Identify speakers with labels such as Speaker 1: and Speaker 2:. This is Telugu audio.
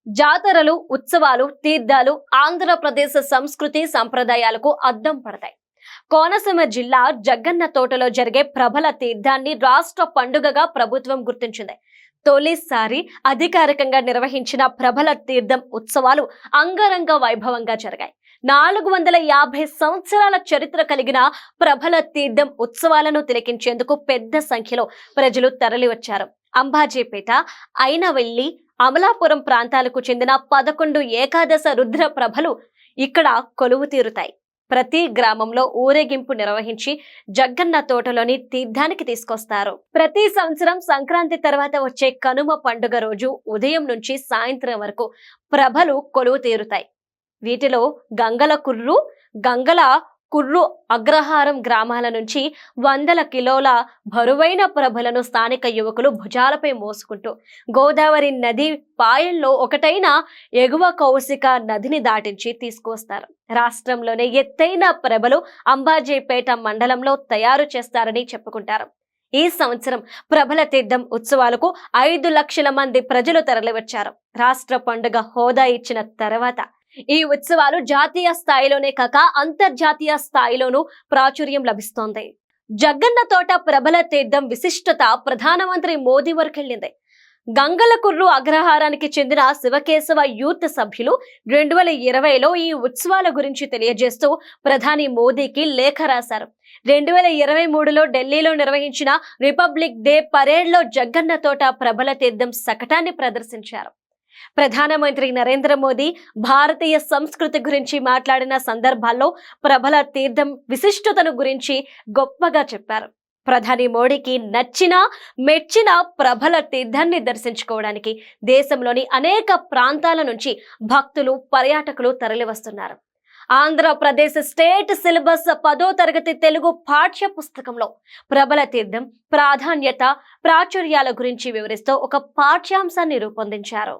Speaker 1: జాతరలు, ఉత్సవాలు, తీర్థాలు ఆంధ్రప్రదేశ్ సంస్కృతి సంప్రదాయాలకు అద్దం పడతాయి. కోనసీమ జిల్లా జగ్గన్న తోటలో జరిగే ప్రబల తీర్థాన్ని రాష్ట్ర పండుగగా ప్రభుత్వం గుర్తించింది. తొలిసారి అధికారికంగా నిర్వహించిన ప్రబల తీర్థం ఉత్సవాలు అంగరంగ వైభవంగా జరిగాయి. 450 సంవత్సరాల చరిత్ర కలిగిన ప్రబల తీర్థం ఉత్సవాలను తిలకించేందుకు పెద్ద సంఖ్యలో ప్రజలు తరలివచ్చారు. అంబాజీపేట, అయినవెల్లి, అమలాపురం ప్రాంతాలకు చెందిన 11 ఏకాదశ రుద్ర ప్రభలు ఇక్కడ కొలువు తీరుతాయి. ప్రతి గ్రామంలో ఊరేగింపు నిర్వహించి జగ్గన్న తోటలోని తీర్థానికి తీసుకొస్తారు. ప్రతి సంవత్సరం సంక్రాంతి తర్వాత వచ్చే కనుమ పండుగ రోజు ఉదయం నుంచి సాయంత్రం వరకు ప్రభలు కొలువు తీరుతాయి. వీటిలో గంగల కుర్రు అగ్రహారం గ్రామాల నుంచి వందల కిలోల బరువైన ప్రభలను స్థానిక యువకులు భుజాలపై మోసుకుంటూ గోదావరి నది పాయల్లో ఒకటైన ఎగువ కౌశిక నదిని దాటించి తీసుకువస్తారు. రాష్ట్రంలోనే ఎత్తైన ప్రభలు అంబాజీపేట మండలంలో తయారు చేస్తారని చెప్పుకుంటారు. ఈ సంవత్సరం ప్రబల తీర్థం ఉత్సవాలకు 5 లక్షల మంది ప్రజలు తరలివచ్చారు. రాష్ట్ర పండుగ హోదా ఇచ్చిన తర్వాత ఈ ఉత్సవాలు జాతీయ స్థాయిలోనే కాక అంతర్జాతీయ స్థాయిలోనూ ప్రాచుర్యం లభిస్తోంది. జగ్గన్న తోట ప్రబల తీర్థం విశిష్టత ప్రధానమంత్రి మోదీ వరకెళ్లింది. గంగలకుర్రు అగ్రహారానికి చెందిన శివకేశవ యూత్ సభ్యులు 2020లో ఈ ఉత్సవాల గురించి తెలియజేస్తూ ప్రధాని మోదీకి లేఖ రాశారు. 2023లో ఢిల్లీలో నిర్వహించిన రిపబ్లిక్ డే పరేడ్లో జగ్గన్న తోట ప్రబల తీర్థం శకటాన్ని ప్రదర్శించారు. ప్రధానమంత్రి నరేంద్ర మోదీ భారతీయ సంస్కృతి గురించి మాట్లాడిన సందర్భాల్లో ప్రబల తీర్థం విశిష్టతను గురించి గొప్పగా చెప్పారు. ప్రధాని మోడీకి మెచ్చిన ప్రబల తీర్థాన్ని దర్శించుకోవడానికి దేశంలోని అనేక ప్రాంతాల నుంచి భక్తులు, పర్యాటకులు తరలివస్తున్నారు. ఆంధ్రప్రదేశ్ స్టేట్ సిలబస్ 10వ తరగతి తెలుగు పాఠ్య పుస్తకంలో ప్రబల తీర్థం ప్రాధాన్యత, ప్రాచుర్యాల గురించి వివరిస్తూ ఒక పాఠ్యాంశాన్ని రూపొందించారు.